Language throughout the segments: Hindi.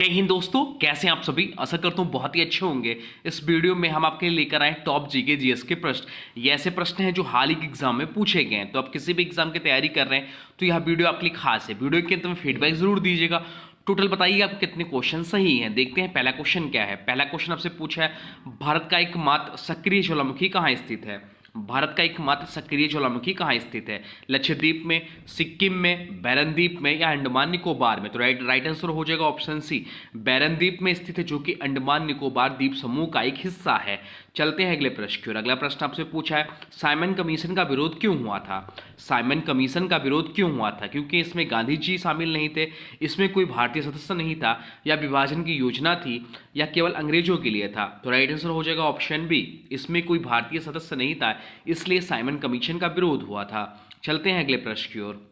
जय हिंद दोस्तों, कैसे हैं आप सभी। आशा करता हूँ बहुत ही अच्छे होंगे। इस वीडियो में हम आपके लिए लेकर आए टॉप जीके जीएस के प्रश्न। ये ऐसे प्रश्न हैं जो हाल ही के एग्जाम में पूछे गए हैं। तो आप किसी भी एग्जाम की तैयारी कर रहे हैं तो यह वीडियो आपके लिए खास है। वीडियो के अंत में फीडबैक जरूर दीजिएगा। टोटल बताइए आप कितने क्वेश्चन सही हैं। देखते हैं पहला क्वेश्चन क्या है। पहला क्वेश्चन आपसे पूछा है, भारत का एकमात्र सक्रिय ज्वालामुखी कहाँ स्थित है। भारत का एकमात्र सक्रिय ज्वालामुखी कहाँ स्थित है। लक्षद्वीप में, सिक्किम में, बैरनद्वीप में या अंडमान निकोबार में। तो राइट आंसर हो जाएगा ऑप्शन सी, बैरनद्वीप में स्थित है, जो कि अंडमान निकोबार द्वीप समूह का एक हिस्सा है। चलते हैं अगले प्रश्न की ओर। अगला प्रश्न आपसे पूछा है, साइमन कमीशन का विरोध क्यों हुआ था। साइमन कमीशन का विरोध क्यों हुआ था। क्योंकि इसमें गांधी जी शामिल नहीं थे, इसमें कोई भारतीय सदस्य नहीं था, या विभाजन की योजना थी, या केवल अंग्रेजों के लिए था। तो राइट आंसर हो जाएगा ऑप्शन बी, इसमें कोई भारतीय सदस्य नहीं था, इसलिए साइमन कमीशन का विरोध हुआ था। चलते हैं अगले प्रश्न की ओर।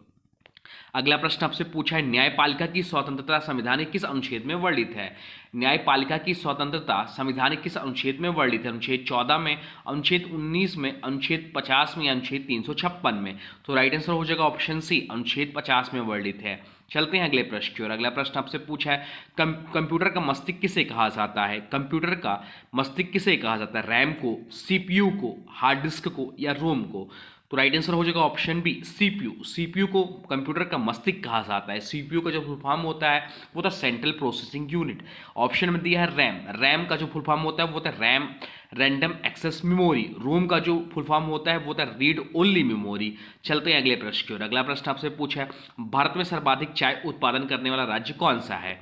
अगला प्रश्न आपसे पूछा है, न्यायपालिका की स्वतंत्रता संविधान के किस अनुच्छेद में वर्णित है। न्यायपालिका की स्वतंत्रता संविधान के किस अनुच्छेद में वर्णित है। अनुच्छेद 14 में, अनुच्छेद 19 में, अनुच्छेद 50 में या अनुच्छेद 356 में। तो राइट आंसर हो जाएगा ऑप्शन सी, अनुच्छेद 50 में वर्णित है। चलते हैं अगले प्रश्न की ओर। अगला प्रश्न आपसे पूछा है, कंप्यूटर का मस्तिष्क किसे कहा जाता है। कंप्यूटर का मस्तिष्क किसे कहा जाता है। रैम को, सीपीयू को, हार्ड डिस्क को या रोम को। तो राइट आंसर हो जाएगा ऑप्शन बी, सीपीयू। सीपीयू को कंप्यूटर का मस्तिष्क कहा जाता है। सीपीयू का जो फुल फॉर्म होता है वो था सेंट्रल प्रोसेसिंग यूनिट। ऑप्शन में दिया है रैम। रैम का जो फुल फॉर्म होता है वो होता है रैम रैंडम एक्सेस मेमोरी। रोम का जो फुल फॉर्म होता है वो होता है रीड ओनली मेमोरी। चलते हैं अगले प्रश्न की ओर। अगला प्रश्न आपसे पूछा है, भारत में सर्वाधिक चाय उत्पादन करने वाला राज्य कौन सा है।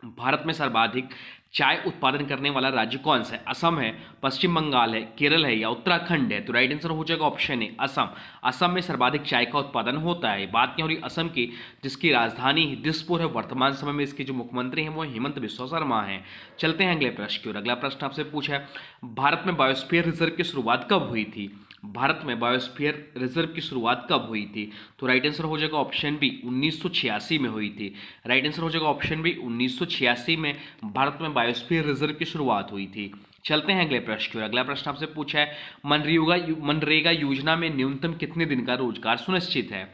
भारत में सर्वाधिक चाय उत्पादन करने वाला राज्य कौन सा है। असम है, पश्चिम बंगाल है, केरल है या उत्तराखंड है। तो राइट आंसर हो जाएगा ऑप्शन ए, असम। असम में सर्वाधिक चाय का उत्पादन होता है। बात क्या हो रही असम की, जिसकी राजधानी दिसपुर है। वर्तमान समय में इसके जो मुख्यमंत्री हैं वो हेमंत बिस्वा शर्मा हैं। चलते हैं अगले प्रश्न की ओर। अगला प्रश्न आपसे पूछा है, भारत में बायोस्फीयर रिजर्व की शुरुआत कब हुई थी। भारत में बायोस्फीयर रिजर्व की शुरुआत कब हुई थी। तो राइट आंसर हो जाएगा ऑप्शन बी, 1986 में हुई थी। राइट आंसर हो जाएगा ऑप्शन बी, 1986 में भारत में बायोस्फीयर रिजर्व की शुरुआत हुई थी। चलते हैं अगले प्रश्न की ओर। अगला प्रश्न आपसे पूछा है, मनरेगा योजना में न्यूनतम कितने दिन का रोजगार सुनिश्चित है।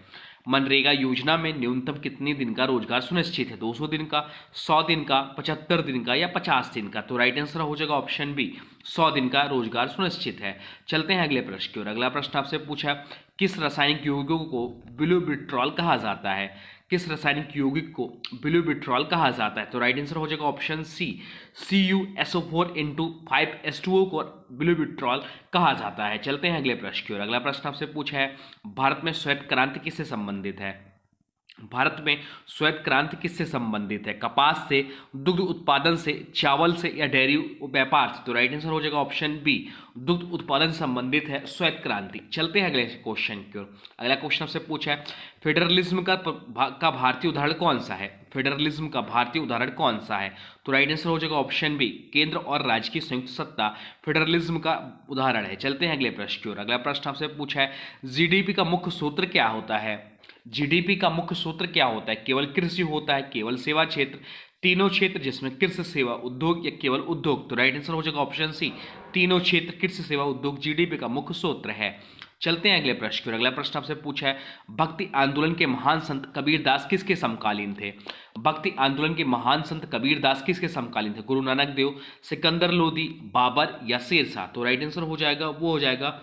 मनरेगा योजना में न्यूनतम कितने दिन का रोजगार सुनिश्चित है। 200 दिन का, 100 दिन का, 75 दिन का या 50 दिन का। तो राइट आंसर हो जाएगा ऑप्शन बी, 100 दिन का रोजगार सुनिश्चित है। चलते हैं अगले प्रश्न की ओर। अगला प्रश्न आपसे पूछा, किस रासायनिक यौगिक को ब्यूटाडिल कहा जाता है। किस रासायनिक यौगिक को ब्यूटाडिल कहा जाता है। तो राइट आंसर हो जाएगा ऑप्शन सी, CuSO4 5H2O को ब्यूटाडिल कहा जाता है। चलते हैं अगले प्रश्न की ओर। अगला प्रश्न आपसे पूछा है, भारत में श्वेत क्रांति किससे संबंधित है। भारत में श्वेत क्रांति किससे संबंधित है। कपास से, दुग्ध उत्पादन से, चावल से या डेयरी व्यापार से। तो राइट आंसर हो जाएगा ऑप्शन बी, दुग्ध उत्पादन से संबंधित है श्वेत क्रांति। चलते हैं अगले क्वेश्चन की ओर। अगला क्वेश्चन आपसे पूछा है, फेडरलिज्म का भारतीय उदाहरण कौन सा है। फेडरलिज्म का भारतीय उदाहरण कौन सा है। तो राइट आंसर हो जाएगा ऑप्शन बी, केंद्र और राज्य की संयुक्त सत्ता फेडरलिज्म का उदाहरण है। चलते हैं अगले प्रश्न की ओर। अगला प्रश्न आपसे पूछा है, जीडीपी का मुख्य सूत्र क्या होता है। जीडीपी का मुख्य सूत्र क्या होता है। केवल कृषि होता है, केवल सेवा क्षेत्र, तीनों क्षेत्र जिसमें कृषि, सेवा, उद्योग या केवल उद्योग। तो राइट आंसर हो जाएगा ऑप्शन सी, तीनों क्षेत्र, कृषि, सेवा, उद्योग जीडीपी का मुख्य सूत्र है। चलते हैं अगले प्रश्न की ओर। अगला प्रश्न आपसे पूछा है, भक्ति आंदोलन के महान संत कबीरदास किसके समकालीन थे। भक्ति आंदोलन के महान संत कबीरदास किसके समकालीन थे। गुरु नानक देव, सिकंदर लोदी, बाबर या शेरशाह। तो राइट आंसर हो जाएगा वो हो जाएगा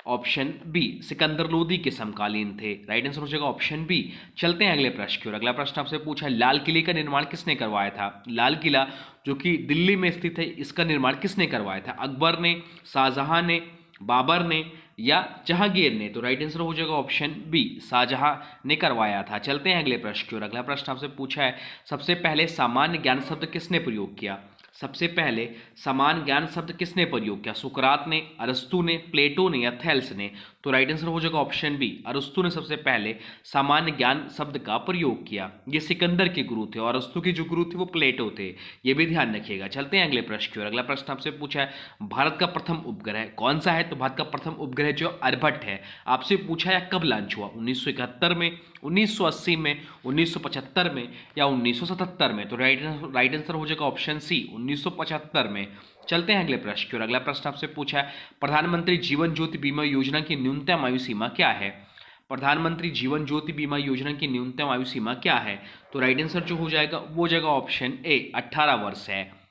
ऑप्शन बी, सिकंदर लोदी के समकालीन थे। राइट आंसर हो जाएगा ऑप्शन बी। चलते हैं अगले प्रश्न की ओर। अगला प्रश्न आपसे पूछा है, लाल किले का निर्माण किसने करवाया था। लाल किला जो कि दिल्ली में स्थित है, इसका निर्माण किसने करवाया था। अकबर ने, शाहजहां ने, बाबर ने या जहांगीर ने। तो राइट आंसर हो जाएगा ऑप्शन बी, शाहजहां ने करवाया था। चलते हैं अगले प्रश्न की ओर। अगला प्रश्न आपसे पूछा है, सबसे पहले सामान्य ज्ञान शब्द किसने प्रयोग किया। सबसे पहले समान ज्ञान शब्द किसने प्रयोग किया। सुकरात ने, अरस्तु ने, प्लेटो ने या थेल्स ने। तो राइट आंसर हो जाएगा ऑप्शन बी, अरस्तु ने सबसे पहले सामान्य ज्ञान शब्द का प्रयोग किया। ये सिकंदर के गुरु थे और अरस्तु के जो गुरु थे वो प्लेटो थे। ये भी ध्यान रखिएगा। चलते हैं अगले प्रश्न की ओर। अगला प्रश्न आपसे पूछा है, भारत का प्रथम उपग्रह कौन सा है। तो भारत का प्रथम उपग्रह जो आर्यभट्ट है। आपसे पूछा है कब लॉन्च हुआ, 1971 में, 1980 में, 1975 में या 1977 में। तो राइट आंसर हो जाएगा ऑप्शन सी, 1975 में। चलते हैं अगले प्रश्न की ओर। अगला प्रश्न आपसे पूछा है, प्रधानमंत्री जीवन ज्योति बीमा योजना की न्यूनतम आयु सीमा क्या है। प्रधानमंत्री जीवन ज्योति बीमा योजना की न्यूनतम आयु सीमा क्या है? तो राइट आंसर जो हो जाएगा वो जाएगा ऑप्शन ए 18 वर्ष है।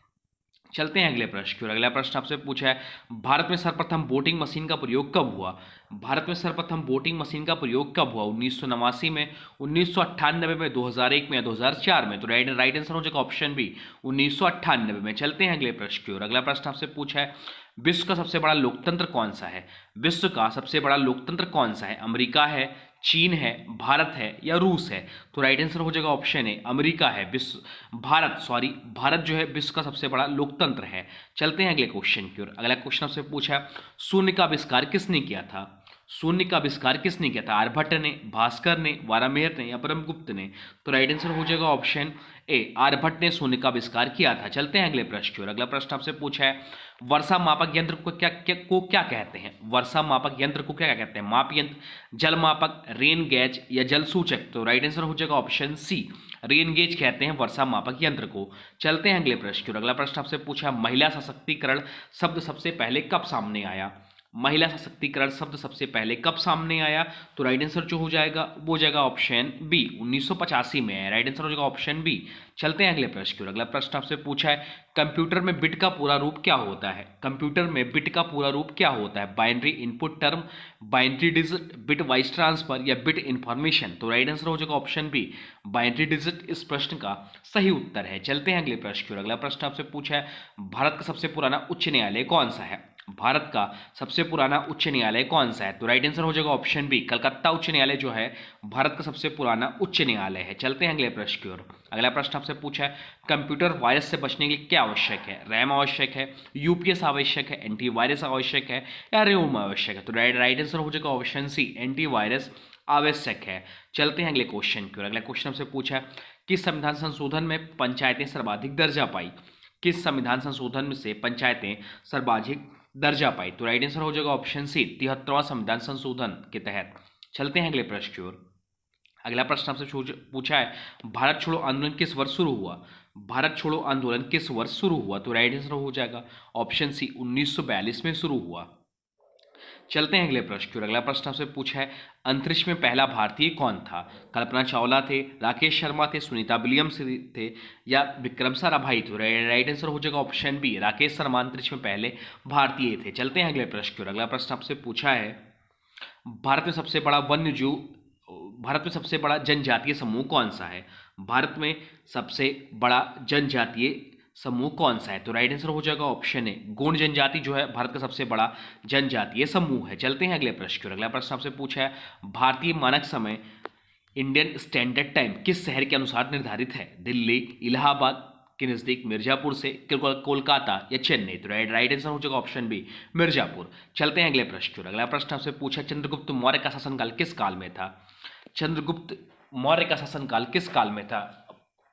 चलते हैं अगले प्रश्न की ओर। अगला प्रश्न आपसे पूछा है, भारत में सर्वप्रथम वोटिंग मशीन का प्रयोग कब हुआ? भारत में सर्वप्रथम वोटिंग मशीन का प्रयोग कब हुआ? 1989 में, 1998 में, 2001 में या 2004 में? तो राइट आंसर हो जाएगा ऑप्शन बी 1998 में। चलते हैं अगले प्रश्न की ओर। अगला प्रश्न आपसे पूछा है, विश्व का सबसे बड़ा लोकतंत्र कौन सा है? विश्व का सबसे बड़ा लोकतंत्र कौन सा है? अमेरिका है, चीन है, भारत है या रूस है? तो राइट आंसर हो जाएगा ऑप्शन ए अमेरिका है। भारत जो है विश्व का सबसे बड़ा लोकतंत्र है। चलते हैं अगले क्वेश्चन की ओर। अगला क्वेश्चन आपसे पूछा है, शून्य का आविष्कार किसने किया था? शून्य का आविष्कार किसने किया था? आर्यभट्ट ने, भास्कर ने, वारामेहर ने या ब्रह्मगुप्त ने? तो राइट आंसर हो जाएगा ऑप्शन ए आर्यभट्ट ने शून्य का आविष्कार किया था। चलते हैं अगले प्रश्न की ओर। अगला प्रश्न आपसे पूछा है, वर्षा मापक यंत्र को क्या कहते हैं? वर्षा मापक यंत्र को क्या कहते हैं? माप यंत्र, जल मापक, रेन गेज या जल सूचक? तो राइट आंसर हो जाएगा ऑप्शन सी रेन गेज कहते हैं वर्षा मापक यंत्र को। चलते हैं अगले प्रश्न की ओर। अगला प्रश्न आपसे पूछा, महिला सशक्तिकरण शब्द सबसे पहले कब सामने आया? महिला सशक्तिकरण शब्द सबसे पहले कब सामने आया? तो राइट आंसर जो हो जाएगा वो जाएगा ऑप्शन बी 1985 में है। राइट आंसर हो जाएगा ऑप्शन बी। चलते हैं अगले प्रश्न की ओर। अगला प्रश्न आपसे पूछा है, कंप्यूटर में बिट का पूरा रूप क्या होता है? कंप्यूटर में बिट का पूरा रूप क्या होता है? Binary input term, binary digit, bit wise transfer या बिट इंफॉर्मेशन? तो राइट आंसर हो जाएगा ऑप्शन बी बाइनरी डिजिट इस प्रश्न का सही उत्तर है। चलते हैं अगले प्रश्न की ओर। अगला प्रश्न आपसे पूछा है, भारत का सबसे पुराना उच्च न्यायालय कौन सा है? भारत का सबसे पुराना उच्च न्यायालय कौन सा है? तो राइट आंसर हो जाएगा ऑप्शन बी कलकत्ता उच्च न्यायालय जो है भारत का सबसे पुराना उच्च न्यायालय है। चलते हैं अगले प्रश्न की ओर। अगला प्रश्न आपसे पूछा है, कंप्यूटर वायरस से बचने के लिए क्या आवश्यक है? रैम आवश्यक है, यूपीएस आवश्यक है, एंटीवायरस आवश्यक है या रोम आवश्यक है? तो राइट आंसर हो जाएगा ऑप्शन सी एंटीवायरस आवश्यक है। चलते हैं अगले क्वेश्चन की ओर। अगला क्वेश्चन आपसे पूछा है, किस संविधान संशोधन में पंचायतें सर्वाधिक दर्जा पाई? किस संविधान संशोधन में से पंचायतें सर्वाधिक दर्जा पाई? तो राइट आंसर हो जाएगा ऑप्शन सी 73वां संविधान संशोधन के तहत। चलते हैं अगले प्रश्न की ओर। अगला प्रश्न आपसे पूछा है, भारत छोड़ो आंदोलन किस वर्ष शुरू हुआ? भारत छोड़ो आंदोलन किस वर्ष शुरू हुआ? तो राइट आंसर हो जाएगा ऑप्शन सी 1942 में शुरू हुआ। चलते हैं अगले प्रश्न की ओर। अगला प्रश्न आपसे पूछा है, अंतरिक्ष में पहला भारतीय कौन था? कल्पना चावला थे, राकेश शर्मा थे, सुनीता विलियम्स थे या विक्रम साराभाई? तो राइट आंसर हो जाएगा ऑप्शन बी राकेश शर्मा अंतरिक्ष में पहले भारतीय थे। चलते हैं अगले प्रश्न की ओर। अगला प्रश्न आपसे पूछा है, भारत में सबसे बड़ा जनजातीय समूह कौन सा है? भारत में सबसे बड़ा जनजातीय समूह कौन सा है? तो राइट आंसर हो जाएगा ऑप्शन ए गोंड जनजाति जो है भारत का सबसे बड़ा जनजातीय समूह है। चलते हैं अगले प्रश्न की ओर। अगला प्रश्न आपसे पूछा है, भारतीय मानक समय इंडियन स्टैंडर्ड टाइम किस शहर के अनुसार निर्धारित है? दिल्ली, इलाहाबाद के नज़दीक, मिर्जापुर से, कोलकाता या चेन्नई? तो राइट आंसर हो जाएगा ऑप्शन बी मिर्जापुर। चलते हैं अगले प्रश्न की ओर। अगला प्रश्न आपसे पूछा, चंद्रगुप्त मौर्य का शासनकाल किस काल में था? चंद्रगुप्त मौर्य का शासनकाल किस काल में था?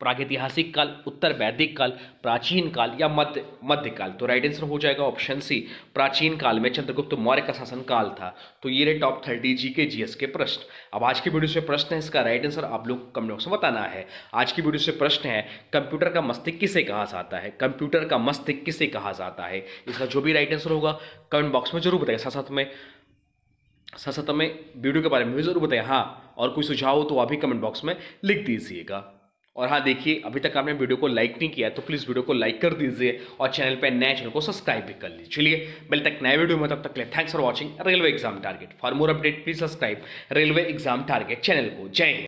प्रागैतिहासिक काल, उत्तर वैदिक काल, प्राचीन काल या मध्यकाल? तो राइट आंसर हो जाएगा ऑप्शन सी प्राचीन काल में चंद्रगुप्त मौर्य का शासनकाल था। तो ये रहे टॉप 30 जीके जीएस के प्रश्न। अब आज की वीडियो से प्रश्न है, इसका राइट आंसर आप लोग कमेंट बॉक्स में बताना है। आज की वीडियो से प्रश्न है, कंप्यूटर का मस्तिष्क किसे कहा जाता है? कंप्यूटर का मस्तिष्क किसे कहा जाता है? इसका जो भी राइट आंसर होगा कमेंट बॉक्स में जरूर बताइए। साथ साथ में वीडियो के बारे में भी जरूर बताइए। हाँ, और कोई सुझाव हो तो अभी कमेंट बॉक्स में लिख दीजिएगा। और हाँ देखिए, अभी तक आपने वीडियो को लाइक नहीं किया तो प्लीज़ वीडियो को लाइक कर दीजिए और चैनल पे नए चैनल को सब्सक्राइब भी कर लीजिए। चलिए मिलते तक नए वीडियो में, तब तक के लिए thanks for watching railway exam target. For more update please subscribe railway exam target channel को। जय हिंद।